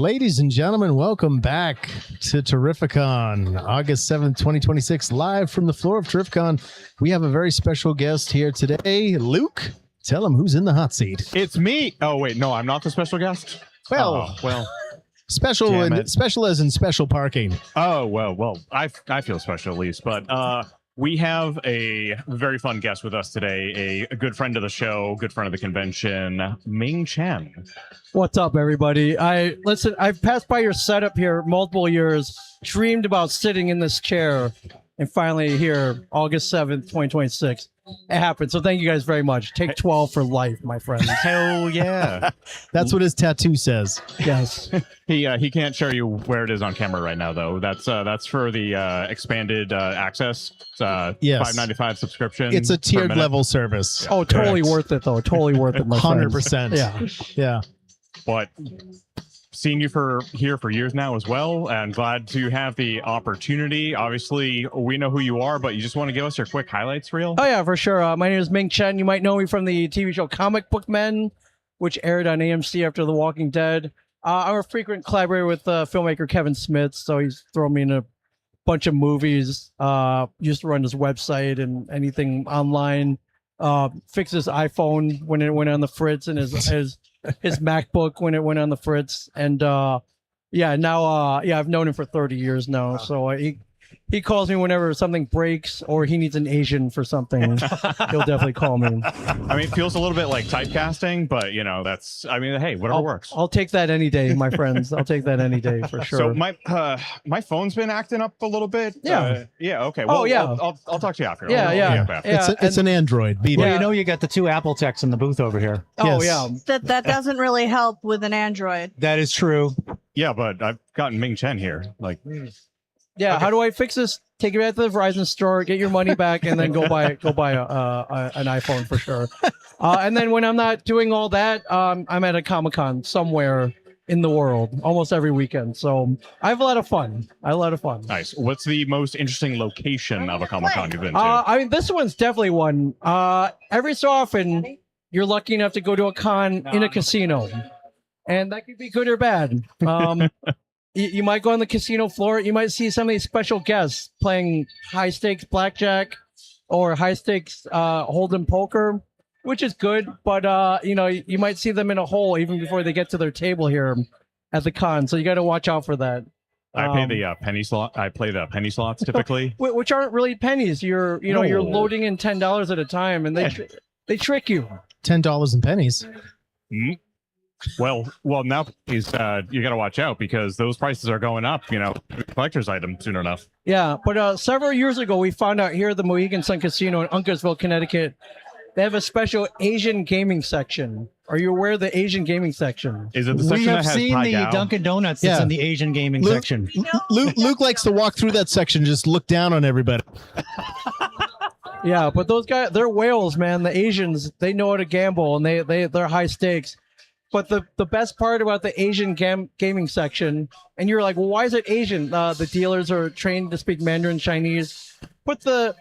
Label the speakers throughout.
Speaker 1: Ladies and gentlemen, welcome back to Terrificon, August 7th, 2026, live from the floor of Terrificon. We have a very special guest here today. Luke, tell him who's in the hot seat.
Speaker 2: It's me. Oh, wait, no, I'm not the special guest?
Speaker 1: Well, special as in special parking.
Speaker 2: Oh, well, I feel special at least, but we have a very fun guest with us today, a good friend of the show, good friend of the convention, Ming Chen.
Speaker 3: What's up, everybody? I've passed by your setup here multiple years, dreamed about sitting in this chair, and finally here, August 7th, 2026. It happened. So thank you guys very much. Take 12 for life, my friend.
Speaker 2: Hell yeah.
Speaker 1: That's what his tattoo says.
Speaker 3: Yes.
Speaker 2: He can't show you where it is on camera right now, though. That's for the expanded access. Yes. $5.95 subscription.
Speaker 1: It's a tiered level service.
Speaker 3: Oh, totally worth it, though. Totally worth it, my friend.
Speaker 1: 100%. Yeah.
Speaker 2: But seen you here for years now as well, and glad to have the opportunity. Obviously, we know who you are, but you just want to give us your quick highlights reel?
Speaker 3: Oh, yeah, for sure. My name is Ming Chen. You might know me from the TV show Comic Book Men, which aired on AMC after The Walking Dead. I'm a frequent collaborator with filmmaker Kevin Smith, so he's thrown me in a bunch of movies. Used to run his website and anything online. Fixed his iPhone when it went on the fritz, and his MacBook when it went on the fritz. And I've known him for 30 years now. So he calls me whenever something breaks or he needs an Asian for something. He'll definitely call me.
Speaker 2: I mean, it feels a little bit like typecasting, but hey, whatever works.
Speaker 3: I'll take that any day, my friends. I'll take that any day for sure.
Speaker 2: So my phone's been acting up a little bit.
Speaker 3: Yeah.
Speaker 2: Okay. Well, I'll talk to you after.
Speaker 1: It's an Android.
Speaker 4: Well, you got the two Apple techs in the booth over here.
Speaker 3: Oh, yeah.
Speaker 5: That doesn't really help with an Android.
Speaker 4: That is true.
Speaker 2: Yeah, but I've gotten Ming Chen here.
Speaker 3: Yeah, okay. How do I fix this? Take it back to the Verizon store, get your money back, and then go buy an iPhone for sure. And then when I'm not doing all that, I'm at a Comic-Con somewhere in the world almost every weekend. So I have a lot of fun.
Speaker 2: Nice. What's the most interesting location of a Comic-Con you've been to?
Speaker 3: This one's definitely one. Every so often, you're lucky enough to go to a con in a casino, and that could be good or bad. You might go on the casino floor. You might see some of these special guests playing high stakes blackjack or high stakes hold'em poker, which is good. But you might see them in a hole even before they get to their table here at the con. So you got to watch out for that.
Speaker 2: I pay the penny slot. I play the penny slots typically,
Speaker 3: which aren't really pennies. You're loading in $10 at a time, and they trick you.
Speaker 1: $10 in pennies.
Speaker 2: Mm-hmm. Well, now you got to watch out because those prices are going up, collector's item soon enough.
Speaker 3: Yeah, but several years ago, we found out here at the Mohegan Sun Casino in Uncasville, Connecticut, they have a special Asian gaming section. Are you aware of the Asian gaming section?
Speaker 2: Is it the section that has
Speaker 4: seen the Dunkin' Donuts that's in the Asian gaming section.
Speaker 1: Luke likes to walk through that section, just look down on everybody.
Speaker 3: Yeah, but those guys, they're whales, man. The Asians, they know how to gamble, and they're high stakes. But the best part about the Asian gaming section, and you're like, well, why is it Asian? The dealers are trained to speak Mandarin Chinese. Put the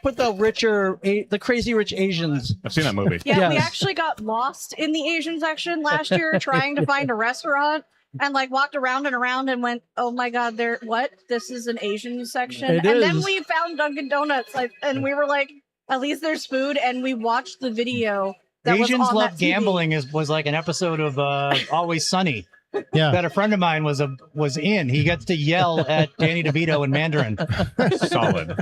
Speaker 3: crazy rich Asians.
Speaker 2: I've seen that movie.
Speaker 5: Yeah, yes. We actually got lost in the Asian section last year trying to find a restaurant and walked around and went, oh my God, this is an Asian section. Then we found Dunkin' Donuts and we were like, at least there's food, and we watched the video.
Speaker 4: Asians Love Gambling was like an episode of Always Sunny.
Speaker 1: Yeah,
Speaker 4: that a friend of mine was in. He gets to yell at Danny DeVito in Mandarin.
Speaker 2: Solid.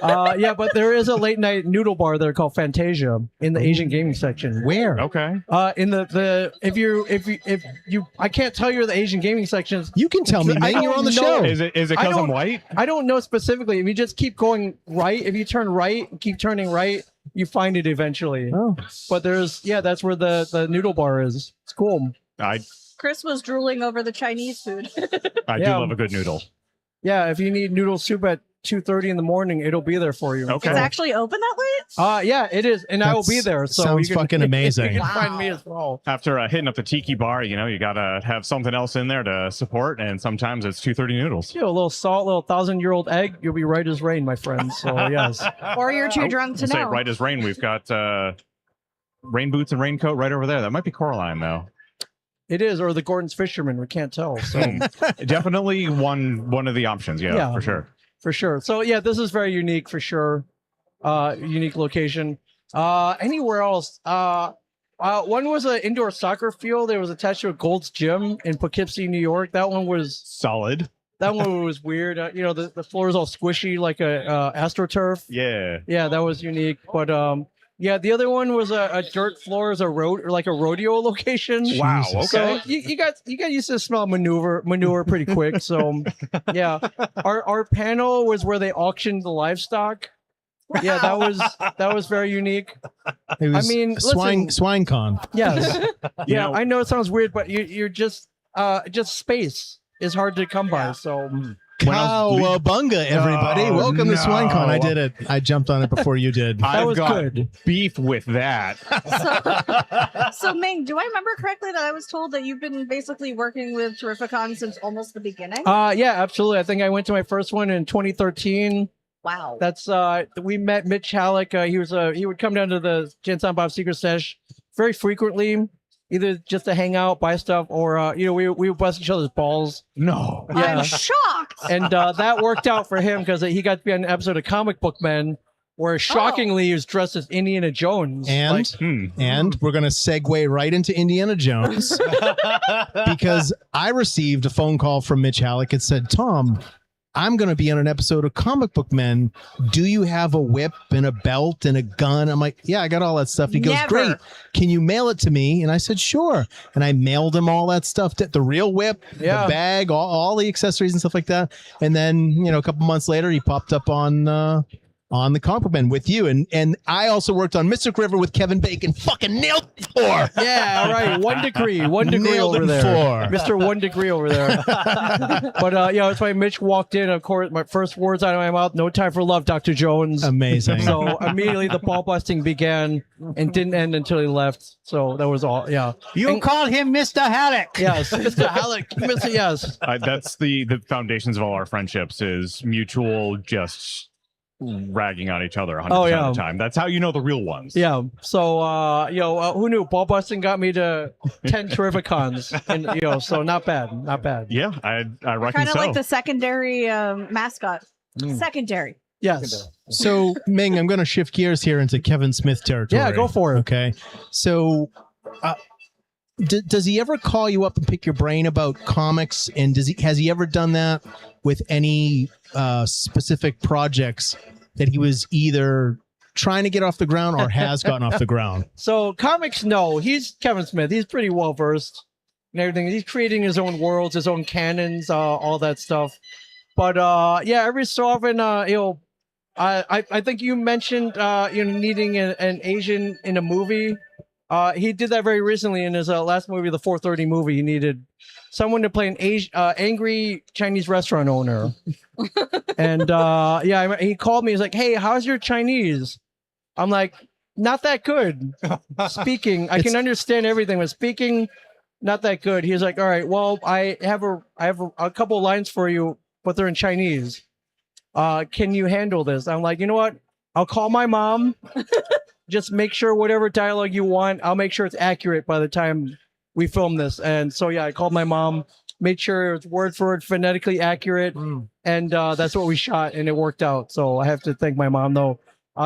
Speaker 3: But there is a late night noodle bar there called Fantasia in the Asian gaming section.
Speaker 1: Where?
Speaker 2: Okay.
Speaker 3: In the if you I can't tell you the Asian gaming sections.
Speaker 1: You can tell me, man. You're on the show.
Speaker 2: Is it because I'm white?
Speaker 3: I don't know specifically. If you just keep going right, if you turn right, keep turning right, you find it eventually.
Speaker 1: Oh.
Speaker 3: But that's where the noodle bar is. It's cool.
Speaker 5: Chris was drooling over the Chinese food.
Speaker 2: I do love a good noodle.
Speaker 3: Yeah, if you need noodle soup at 2:30 in the morning, it'll be there for you.
Speaker 5: Okay. It's actually open that late?
Speaker 3: Yeah, it is, and I will be there. So
Speaker 1: sounds fucking amazing.
Speaker 3: You can find me as well.
Speaker 2: After hitting up the tiki bar, you gotta have something else in there to support, and sometimes it's 2:30 noodles.
Speaker 3: A little salt, a little 1,000-year-old egg. You'll be right as rain, my friend. So yes.
Speaker 5: Or you're too drunk to know.
Speaker 2: Say right as rain. We've got rain boots and raincoat right over there. That might be Coraline though.
Speaker 3: It is, or the Gordon's Fisherman. We can't tell. So
Speaker 2: Definitely one of the options. Yeah, for sure.
Speaker 3: For sure. So yeah, this is very unique for sure. Unique location. Anywhere else? One was an indoor soccer field. It was attached to a Gold's Gym in Poughkeepsie, New York. That one was
Speaker 2: solid.
Speaker 3: That one was weird. The floor is all squishy like a AstroTurf. Yeah, that was unique. But the other one was a dirt floor as a road or like a rodeo location.
Speaker 2: Wow. Okay.
Speaker 3: So you got used to smell manure pretty quick. So yeah, our panel was where they auctioned the livestock. Yeah, that was very unique.
Speaker 1: It was swine con.
Speaker 3: Yes. Yeah, I know it sounds weird, but you're just space is hard to come by. So
Speaker 1: Cowabunga, everybody. Welcome to SwineCon. I did it. I jumped on it before you did.
Speaker 2: I've got beef with that.
Speaker 5: So Ming, do I remember correctly that I was told that you've been basically working with Terrificon since almost the beginning?
Speaker 3: Yeah, absolutely. I think I went to my first one in 2013.
Speaker 5: Wow.
Speaker 3: That's we met Mitch Halleck. He would come down to the Jensen Bob Secret Sesh very frequently, either just to hang out, buy stuff, or we would bust each other's balls.
Speaker 2: No.
Speaker 3: Yeah.
Speaker 5: I'm shocked.
Speaker 3: And that worked out for him because he got to be on an episode of Comic Book Men where shockingly he was dressed as Indiana Jones.
Speaker 1: And we're going to segue right into Indiana Jones because I received a phone call from Mitch Halleck. It said, Tom, I'm going to be on an episode of Comic Book Men. Do you have a whip and a belt and a gun? I'm like, yeah, I got all that stuff. And he goes, great. Can you mail it to me? And I said, sure. And I mailed him all that stuff, the real whip, the bag, all the accessories and stuff like that. And then, a couple months later, he popped up on the Comic Book Men with you. And I also worked on Mystic River with Kevin Bacon. Fucking nailed it for.
Speaker 3: Yeah, all right. 1 degree. 1 degree nailed over there. Mr. 1 degree over there. But that's why Mitch walked in. Of course, my first words out of my mouth, no time for love, Dr. Jones.
Speaker 1: Amazing.
Speaker 3: So immediately the ball busting began and didn't end until he left. So that was all. Yeah.
Speaker 4: You called him Mr. Halleck.
Speaker 3: Yes, Mr. Halleck. Mr. Yes.
Speaker 2: That's the foundations of all our friendships is mutual just ragging on each other 100% of the time. That's how you know the real ones.
Speaker 3: Yeah. So, who knew? Ball busting got me to 10 Terrificons, and so not bad, not bad.
Speaker 2: Yeah, I reckon
Speaker 5: kind of like the secondary mascot. Secondary.
Speaker 3: Yes.
Speaker 1: So, Ming, I'm going to shift gears here into Kevin Smith territory.
Speaker 3: Yeah, go for it.
Speaker 1: Okay. So, does he ever call you up and pick your brain about comics? And has he ever done that with any specific projects that he was either trying to get off the ground or has gotten off the ground?
Speaker 3: So comics, no. He's Kevin Smith. He's pretty well versed in everything. He's creating his own worlds, his own canons, all that stuff. But every so often, I think you mentioned needing an Asian in a movie. He did that very recently in his last movie, the 4:30 movie. He needed someone to play an angry Chinese restaurant owner. And he called me. He's like, "Hey, how's your Chinese?" I'm like, "Not that good." Speaking, I can understand everything, but speaking, not that good. He's like, "All right, well, I have a couple lines for you, but they're in Chinese. Can you handle this?" I'm like, "You know what? I'll call my mom." Just make sure whatever dialogue you want, I'll make sure it's accurate by the time we film this. And so, I called my mom, made sure it's word for word, phonetically accurate. And that's what we shot, and it worked out. So I have to thank my mom, though.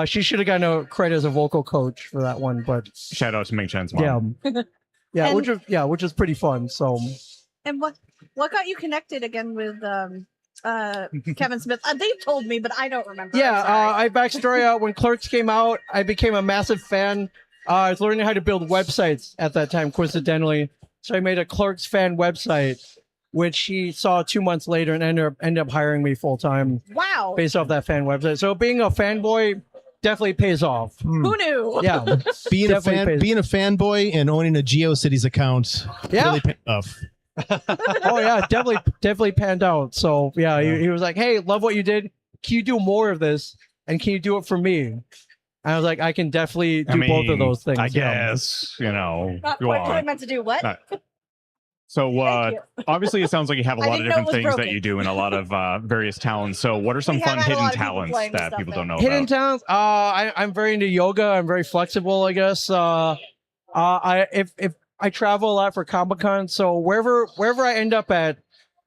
Speaker 3: She should have gotten a credit as a vocal coach for that one. But
Speaker 2: shout out to Ming Chen's mom.
Speaker 3: Yeah, which was pretty fun. So,
Speaker 5: and what got you connected again with Kevin Smith? They told me, but I don't remember.
Speaker 3: I backstory when Clerks came out, I became a massive fan. I was learning how to build websites at that time, coincidentally. So I made a Clerks fan website, which he saw 2 months later and ended up hiring me full time.
Speaker 5: Wow!
Speaker 3: Based off that fan website. So being a fanboy definitely pays off.
Speaker 5: Who knew?
Speaker 3: Yeah,
Speaker 1: being a fanboy and owning a GeoCities account really paid off.
Speaker 3: Oh yeah, definitely panned out. So he was like, "Hey, love what you did. Can you do more of this? And can you do it for me?" And I was like, "I can definitely do both of those things."
Speaker 2: I guess go
Speaker 5: what
Speaker 2: on.
Speaker 5: I meant to do what?
Speaker 2: So obviously, it sounds like you have a lot of different things that you do in a lot of various talents. So what are some fun hidden talents that people don't know
Speaker 3: hidden
Speaker 2: about?
Speaker 3: Talents? I'm very into yoga. I'm very flexible, I guess. If I travel a lot for Comic-Con, so wherever I end up at,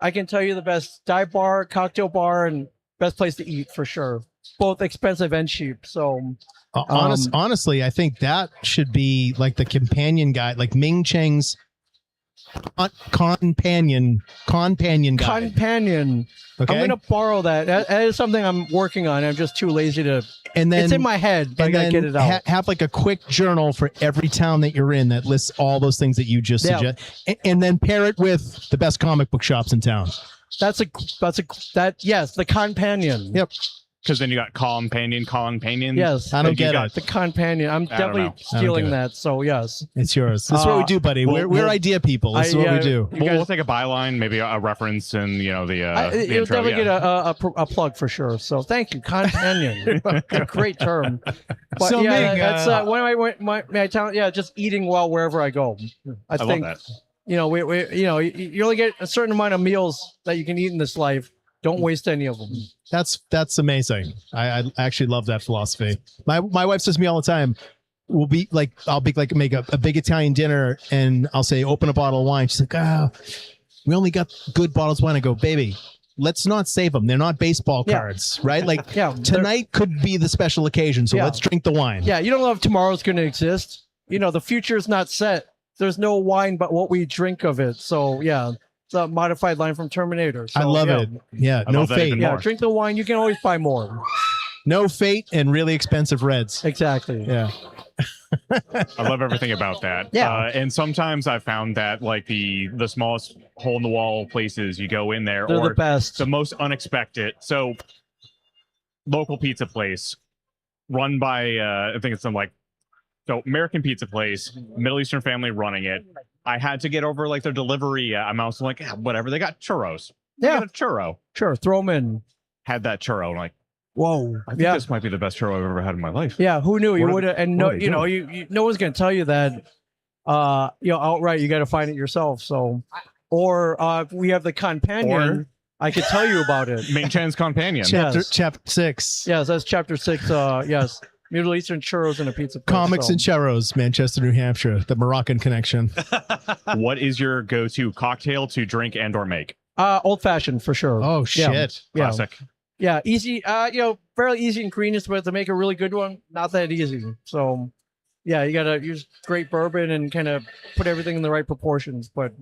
Speaker 3: I can tell you the best dive bar, cocktail bar, and best place to eat for sure. Both expensive and cheap. So
Speaker 1: honestly, I think that should be like the companion guide, like Ming Chen's companion guide.
Speaker 3: Companion.
Speaker 1: Okay.
Speaker 3: I'm gonna borrow that. That is something I'm working on. I'm just too lazy to.
Speaker 1: And then
Speaker 3: it's in my head, but I gotta get it out.
Speaker 1: Have like a quick journal for every town that you're in that lists all those things that you just suggest, and then pair it with the best comic book shops in town.
Speaker 3: Yes, the companion.
Speaker 1: Yep.
Speaker 2: Because then you got companion.
Speaker 3: Yes,
Speaker 1: I don't get it.
Speaker 3: The companion. I'm definitely stealing that. So yes,
Speaker 1: it's yours. This is what we do, buddy. We're idea people. This is what we do.
Speaker 2: We'll take a byline, maybe a reference, and the
Speaker 3: you'll
Speaker 2: intro.
Speaker 3: Definitely get a plug for sure. So thank you, companion. A great term. But
Speaker 4: So,
Speaker 3: yeah,
Speaker 4: Ming,
Speaker 3: that's one of my talent. Yeah, just eating well wherever I go. I think
Speaker 2: love that.
Speaker 3: you only get a certain amount of meals that you can eat in this life. Don't waste any of them.
Speaker 1: That's amazing. I actually love that philosophy. My wife says to me all the time, I'll make a big Italian dinner and I'll say, open a bottle of wine. She's like, we only got good bottles of wine. I go, baby, let's not save them. They're not baseball cards, right? Like tonight could be the special occasion. So let's drink the wine. Yeah.
Speaker 3: You don't know if tomorrow's going to exist. The future is not set. There's no wine, but what we drink of it. So yeah. It's a modified line from Terminator. So,
Speaker 1: I love it. Yeah, no fate.
Speaker 3: Yeah, drink the wine. You can always buy more.
Speaker 1: No fate and really expensive reds.
Speaker 3: Exactly.
Speaker 1: Yeah.
Speaker 2: I love everything about that.
Speaker 3: Yeah.
Speaker 2: And sometimes I found that like the smallest hole in the wall places you go in there,
Speaker 3: they're
Speaker 2: or
Speaker 3: the best,
Speaker 2: the most unexpected. So local pizza place run by I think it's some American pizza place, Middle Eastern family running it. I had to get over like their delivery. I'm also like, whatever. They got churros.
Speaker 3: Yeah,
Speaker 2: got a churro.
Speaker 3: Sure, throw them in.
Speaker 2: Had that churro. I'm like,
Speaker 3: whoa.
Speaker 2: I think this might be the best churro I've ever had in my life.
Speaker 3: Yeah, who knew? You would have, and no, no one's gonna tell you that. Outright, you got to find it yourself. So, or if we have the companion. I could tell you about it.
Speaker 2: Ming Chen's companion.
Speaker 1: Chapter 6.
Speaker 3: Yes, that's chapter 6. Yes. Middle Eastern churros and a pizza place.
Speaker 1: Comics and churros, Manchester, New Hampshire, the Moroccan connection.
Speaker 2: What is your go-to cocktail to drink and or make?
Speaker 3: Old fashioned for sure.
Speaker 1: Oh shit.
Speaker 2: Classic.
Speaker 3: Yeah, easy. Fairly easy ingredients, but to make a really good one, not that easy. So, yeah, you gotta use great bourbon and kind of put everything in the right proportions. But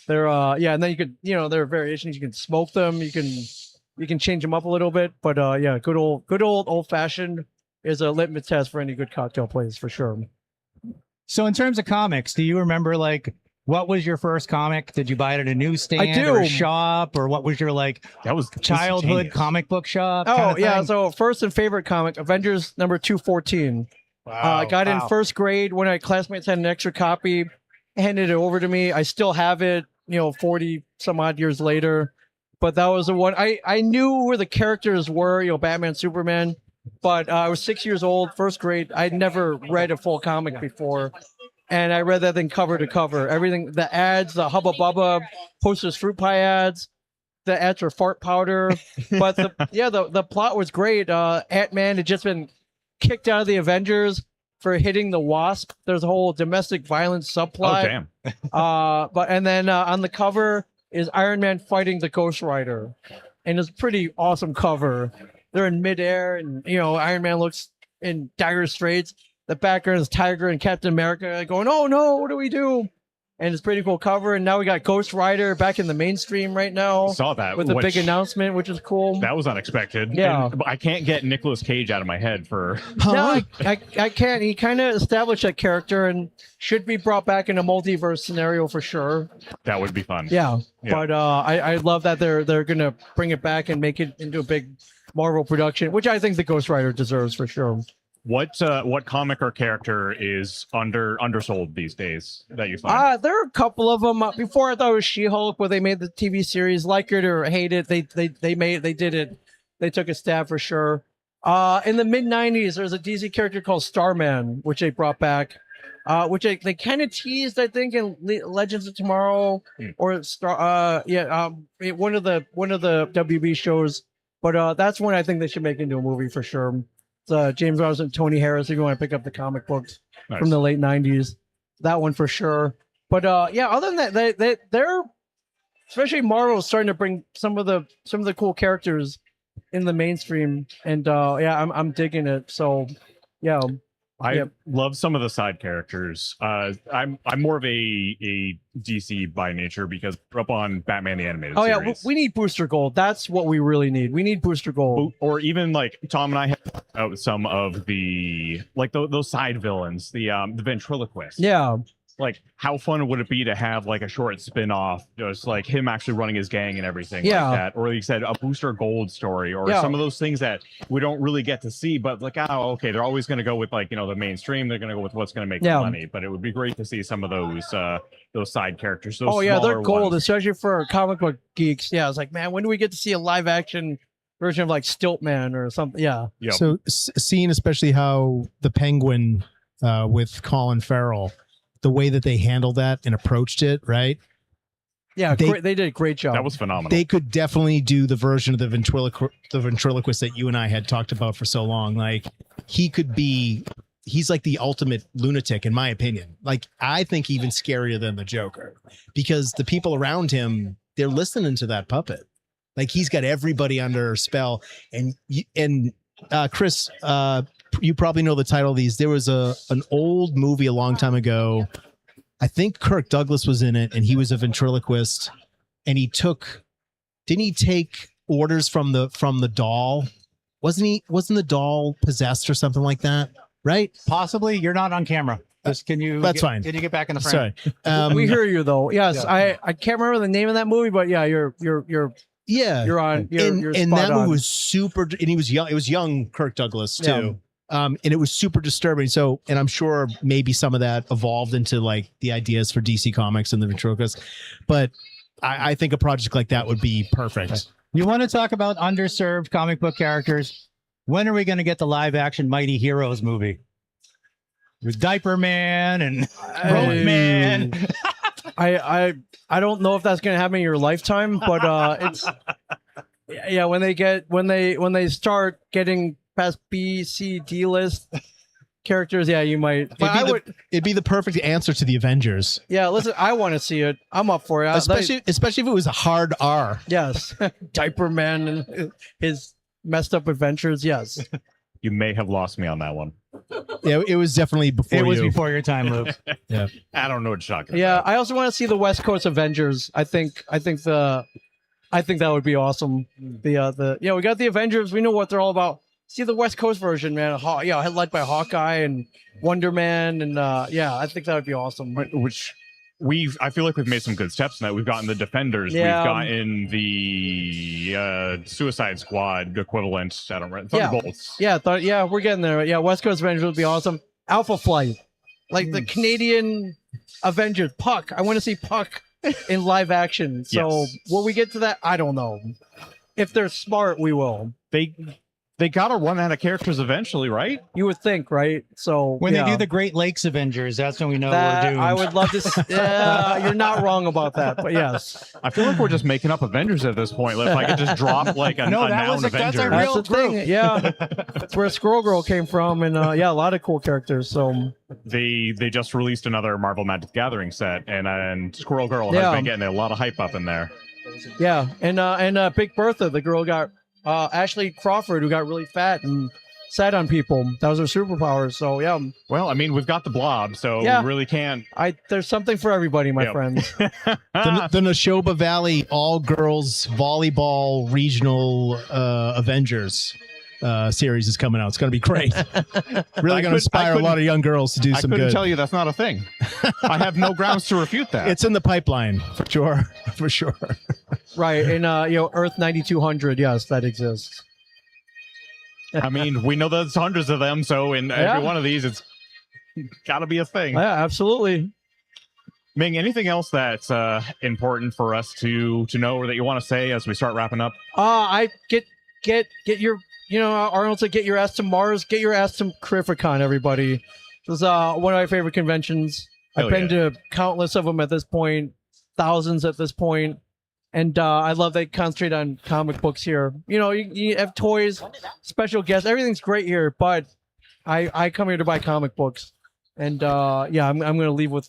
Speaker 3: they're and then you could there are variations. You can smoke them. You can change them up a little bit. But good old fashioned is a litmus test for any good cocktail place for sure.
Speaker 4: So in terms of comics, do you remember what was your first comic? Did you buy it at a newsstand or a shop, or what was your
Speaker 2: that was
Speaker 4: childhood comic book shop?
Speaker 3: Oh yeah, so first and favorite comic, Avengers number 214.
Speaker 4: Wow,
Speaker 3: got in first grade. One of my classmates had an extra copy, handed it over to me. I still have it, 40 some odd years later. But that was the one I knew where the characters were, Batman, Superman. But I was 6 years old, first grade. I'd never read a full comic before. And I read that thing cover to cover. Everything, the ads, the Hubba Bubba, Posters Fruit Pie ads. The ads were fart powder. But the plot was great. Ant-Man had just been kicked out of the Avengers for hitting the Wasp. There's a whole domestic violence subplot.
Speaker 2: Oh, damn.
Speaker 3: And then on the cover is Iron Man fighting the Ghost Rider. And it's a pretty awesome cover. They're in midair, and Iron Man looks in dire straits. The background is Tiger and Captain America going, "Oh no, what do we do?" And it's a pretty cool cover. And now we got Ghost Rider back in the mainstream right now.
Speaker 2: Saw that
Speaker 3: with a big announcement, which is cool.
Speaker 2: That was unexpected.
Speaker 3: Yeah,
Speaker 2: and I can't get Nicolas Cage out of my head for.
Speaker 3: No, I can't. He kind of established that character and should be brought back in a multiverse scenario for sure.
Speaker 2: That would be fun.
Speaker 3: Yeah. But I love that they're gonna bring it back and make it into a big Marvel production, which I think the Ghost Rider deserves for sure.
Speaker 2: What comic or character is undersold these days that you find?
Speaker 3: There are a couple of them. Before I thought it was She-Hulk, where they made the TV series. Like it or hate it, they did it. They took a stab for sure. In the mid '90s, there's a DC character called Starman, which they brought back, which they kind of teased, I think, in Legends of Tomorrow or one of the WB shows. But that's one I think they should make into a movie for sure. It's James Robinson, Tony Harris, if you want to pick up the comic books from the late 90s. That one for sure. But yeah, other than that, they're especially Marvel starting to bring some of the cool characters in the mainstream, and yeah, I'm digging it. So yeah.
Speaker 2: I love some of the side characters. I'm more of a DC by nature because I grew up on Batman the Animated
Speaker 3: Oh
Speaker 2: Series.
Speaker 3: yeah, we need Booster Gold. That's what we really need. We need Booster Gold.
Speaker 2: Or even like Tom and I have talked about some of the like those side villains, the ventriloquist.
Speaker 3: Yeah.
Speaker 2: Like, how fun would it be to have like a short spin-off, just like him actually running his gang and everything like that? Or like you said, a Booster Gold story, or some of those things that we don't really get to see, but like, oh, okay, they're always going to go with like, the mainstream. They're going to go with what's going to make money. But it would be great to see some of those side characters. Those
Speaker 3: they're gold,
Speaker 2: ones.
Speaker 3: especially for comic book geeks. Yeah, it's like, man, when do we get to see a live action version of like Stiltman or something? Yeah.
Speaker 2: Yep.
Speaker 1: So seeing especially how the Penguin with Colin Farrell, the way that they handled that and approached it, right?
Speaker 3: Yeah, they did a great job.
Speaker 2: That was phenomenal.
Speaker 1: They could definitely do the version of the ventriloquist that you and I had talked about for so long. Like, he's like the ultimate lunatic, in my opinion. Like, I think even scarier than the Joker, because the people around him, they're listening to that puppet. Like, he's got everybody under a spell. And Chris, you probably know the title of these. There was an old movie a long time ago. I think Kirk Douglas was in it, and he was a ventriloquist, and didn't he take orders from the doll? Wasn't the doll possessed or something like that? Right?
Speaker 4: Possibly. You're not on camera.
Speaker 1: That's fine.
Speaker 4: Can you get back in the frame?
Speaker 1: Sorry.
Speaker 3: We hear you though. Yes, I can't remember the name of that movie, but yeah, you're on. You're
Speaker 1: and
Speaker 3: spot
Speaker 1: that
Speaker 3: on.
Speaker 1: movie was super, and he was young. It was young Kirk Douglas too. And it was super disturbing. So, and I'm sure maybe some of that evolved into like the ideas for DC Comics and the ventriloquist. But I think a project like that would be perfect.
Speaker 4: You want to talk about underserved comic book characters? When are we going to get the live action Mighty Heroes movie with Diaper Man and Road Man?
Speaker 3: I don't know if that's going to happen in your lifetime, but it's when they start getting past B, C, D list characters, you might.
Speaker 1: It'd be the perfect answer to the Avengers.
Speaker 3: Yeah, listen, I want to see it. I'm up for it.
Speaker 1: Especially if it was a hard R.
Speaker 3: Yes, Diaper Man and his messed up adventures. Yes.
Speaker 2: You may have lost me on that one.
Speaker 1: Yeah, it was definitely before.
Speaker 4: It was before your time, Luke.
Speaker 1: Yeah,
Speaker 2: I don't know what you're talking
Speaker 3: Yeah,
Speaker 2: about.
Speaker 3: I also want to see the West Coast Avengers. I think that would be awesome. We got the Avengers. We know what they're all about. See the West Coast version, man. Led by Hawkeye and Wonder Man, and I think that would be awesome.
Speaker 2: Which I feel like we've made some good steps in that. We've gotten the Defenders.
Speaker 3: Yeah.
Speaker 2: We've gotten the Suicide Squad equivalent. I don't remember. Thunderbolts.
Speaker 3: We're getting there. Yeah, West Coast Avengers would be awesome. Alpha Flight, like the Canadian Avengers. Puck. I want to see Puck in live action. So will we get to that? I don't know. If they're smart, we will.
Speaker 2: They got to run out of characters eventually, right?
Speaker 3: You would think, right? So
Speaker 4: when they do the Great Lakes Avengers, that's when we know we're doomed.
Speaker 3: I would love to. You're not wrong about that, but yes.
Speaker 2: I feel like we're just making up Avengers at this point. If I could just drop like a noun Avenger.
Speaker 4: That's a real
Speaker 3: thing. Yeah, that's where Squirrel Girl came from, and a lot of cool characters. So
Speaker 2: they just released another Marvel Magic the Gathering set, and Squirrel Girl has been getting a lot of hype up in there.
Speaker 3: Yeah, and Big Bertha, the girl got. Ashley Crawford, who got really fat and sat on people. That was her superpower. So yeah.
Speaker 2: Well, I mean, we've got the Blob, so we really can't.
Speaker 3: There's something for everybody, my friends.
Speaker 1: the Neshoba Valley all girls volleyball regional Avengers series is coming out. It's going to be great. Really going to inspire a lot of young girls to do some good.
Speaker 2: I couldn't tell you that's not a thing. I have no grounds to refute that.
Speaker 1: It's in the pipeline for sure.
Speaker 3: Right, and Earth 9200, yes, that exists.
Speaker 2: I mean, we know there's hundreds of them, so in every one of these, it's got to be a thing.
Speaker 3: Yeah, absolutely.
Speaker 2: Ming, anything else that's important for us to know or that you want to say as we start wrapping up?
Speaker 3: I get your, Arnold said, get your ass to Mars, get your ass to Terrificon, everybody. This is one of my favorite conventions. I've been to countless of them at this point, thousands at this point. And I love they concentrate on comic books here. You have toys, special guests, everything's great here. But I come here to buy comic books, and I'm going to leave with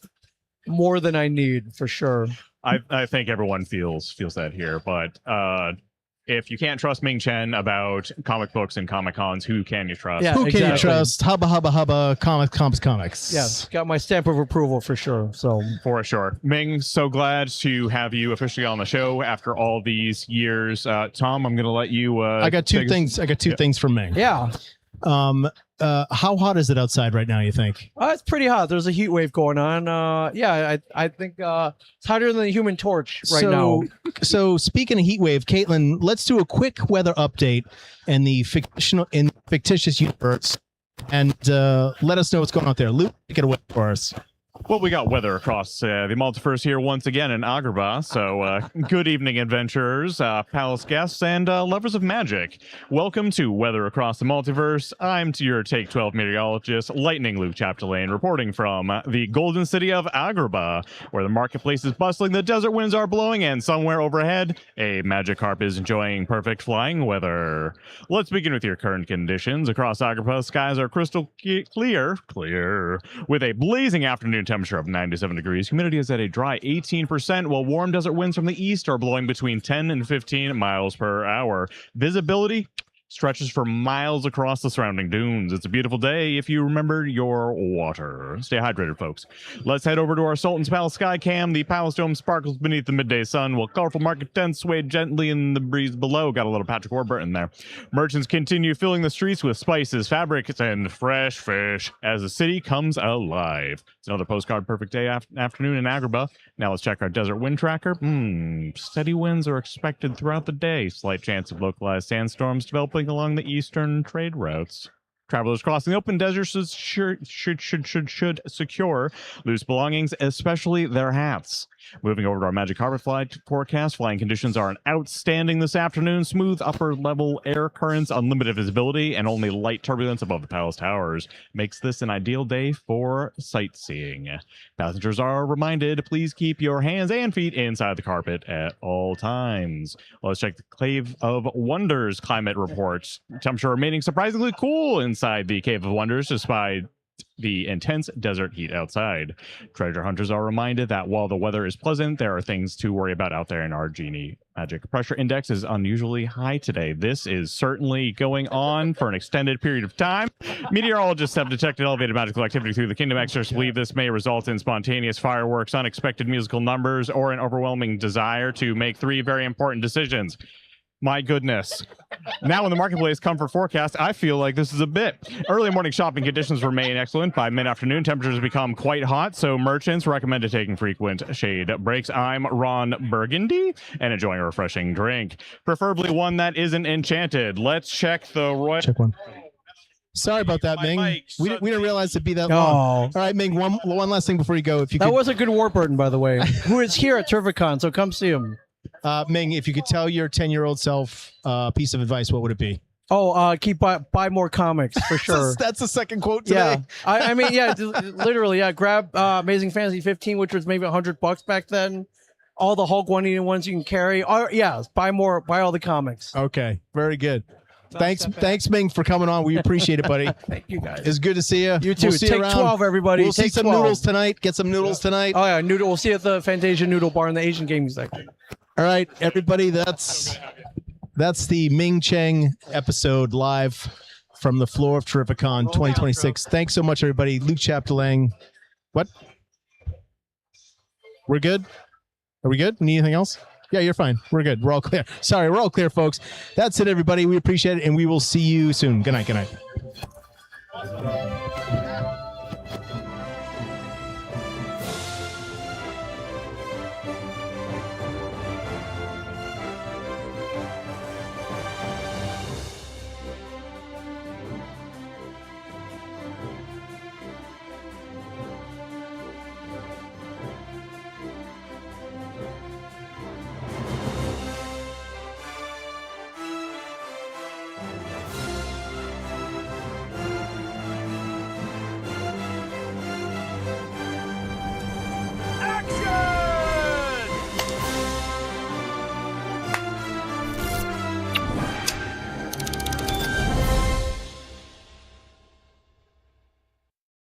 Speaker 3: more than I need for sure.
Speaker 2: I think everyone feels that here, but if you can't trust Ming Chen about comic books and Comic Cons, who can you trust?
Speaker 3: Yeah,
Speaker 1: Who can you
Speaker 3: exactly.
Speaker 1: trust? Hubba, hubba, hubba, comics.
Speaker 3: Yes, got my stamp of approval for sure. So
Speaker 2: For sure. Ming, so glad to have you officially on the show after all these years. Tom, I'm going to let you...
Speaker 1: I got two things. I got two things from Ming.
Speaker 3: yeah,
Speaker 1: How hot is it outside right now, you think?
Speaker 3: it's pretty hot. There's a heat wave going on. I think it's hotter than the Human Torch right now.
Speaker 1: So speaking of heat wave, Caitlin, let's do a quick weather update in the fictitious universe, and let us know what's going on there. Luke, take it away for us.
Speaker 2: Well, we got weather across the multiverse here once again in Agrabah. So good evening, adventurers, palace guests, and lovers of magic. Welcome to Weather Across the Multiverse. I'm your Take 12 meteorologist, Lightning Luke Chapdelaine, reporting from the golden city of Agrabah, where the marketplace is bustling, the desert winds are blowing, and somewhere overhead, a magic harp is enjoying perfect flying weather. Let's begin with your current conditions. Across Agrabah, skies are crystal clear, with a blazing afternoon temperature of 97 degrees. Humidity is at a dry 18%, while warm desert winds from the east are blowing between 10 and 15 miles per hour. Visibility stretches for miles across the surrounding dunes. It's a beautiful day if you remember your water. Stay hydrated, folks. Let's head over to our Sultan's Palace sky cam. The palace dome sparkles beneath the midday sun, while colorful market tents sway gently in the breeze below. Got a little Patrick Warburton there. Merchants continue filling the streets with spices, fabrics, and fresh fish as the city comes alive. It's another postcard perfect day afternoon in Agrabah. Now let's check our desert wind tracker. Steady winds are expected throughout the day. Slight chance of localized sandstorms developing along the eastern trade routes. Travelers crossing the open desert should secure loose belongings, especially their hats. Moving over to our magic carpet flight forecast, flying conditions are outstanding this afternoon. Smooth upper level air currents, unlimited visibility, and only light turbulence above the palace towers makes this an ideal day for sightseeing. Passengers are reminded, please keep your hands and feet inside the carpet at all times. Let's check the Cave of Wonders climate report. Temperature remaining surprisingly cool inside the Cave of Wonders despite the intense desert heat outside. Treasure hunters are reminded that while the weather is pleasant, there are things to worry about out there in our genie magic. Pressure index is unusually high today. This is certainly going on for an extended period of time. Meteorologists have detected elevated magical activity through the kingdom. Experts believe this may result in spontaneous fireworks, unexpected musical numbers, or an overwhelming desire to make three very important decisions. My goodness. Now in the marketplace comfort forecast, I feel like this is a bit. Early morning shopping conditions remain excellent. By mid-afternoon, temperatures become quite hot, so merchants recommended taking frequent shade breaks. I'm Ron Burgundy and enjoying a refreshing drink, preferably one that isn't enchanted. Let's check the
Speaker 1: Check one. Sorry about that, Ming. We didn't realize it'd be that long. All right, Ming, one last thing before you go. If you
Speaker 3: that was a good Warburton, by the way, who is here at Terrificon, so come see him.
Speaker 1: Ming, if you could tell your 10-year-old self a piece of advice, what would it be?
Speaker 3: Buy more comics for sure.
Speaker 1: That's the second quote today.
Speaker 3: Yeah, literally, yeah. Grab Amazing Fantasy 15, which was maybe $100 back then. All the Hulk 180 ones you can carry. Buy all the comics.
Speaker 1: Okay, very good. Thanks, Ming, for coming on. We appreciate it, buddy.
Speaker 3: Thank you, guys.
Speaker 1: It's good to see you.
Speaker 3: You too.
Speaker 1: We'll see
Speaker 3: Take
Speaker 1: you around.
Speaker 3: 12, everybody.
Speaker 1: We'll see
Speaker 3: Take
Speaker 1: some
Speaker 3: 12.
Speaker 1: noodles tonight. Get some noodles tonight.
Speaker 3: Oh yeah, noodle. We'll see you at the Fantasia Noodle Bar in the Asian gaming section.
Speaker 1: All right, everybody. That's the Ming Chen episode live from the floor of Terrificon 2026. Thanks so much, everybody. Luke Chapdelaine. What? We're good? Are we good? Need anything else? Yeah, you're fine. We're good. We're all clear. Sorry, we're all clear, folks. That's it, everybody. We appreciate it, and we will see you soon. Good night. Good night.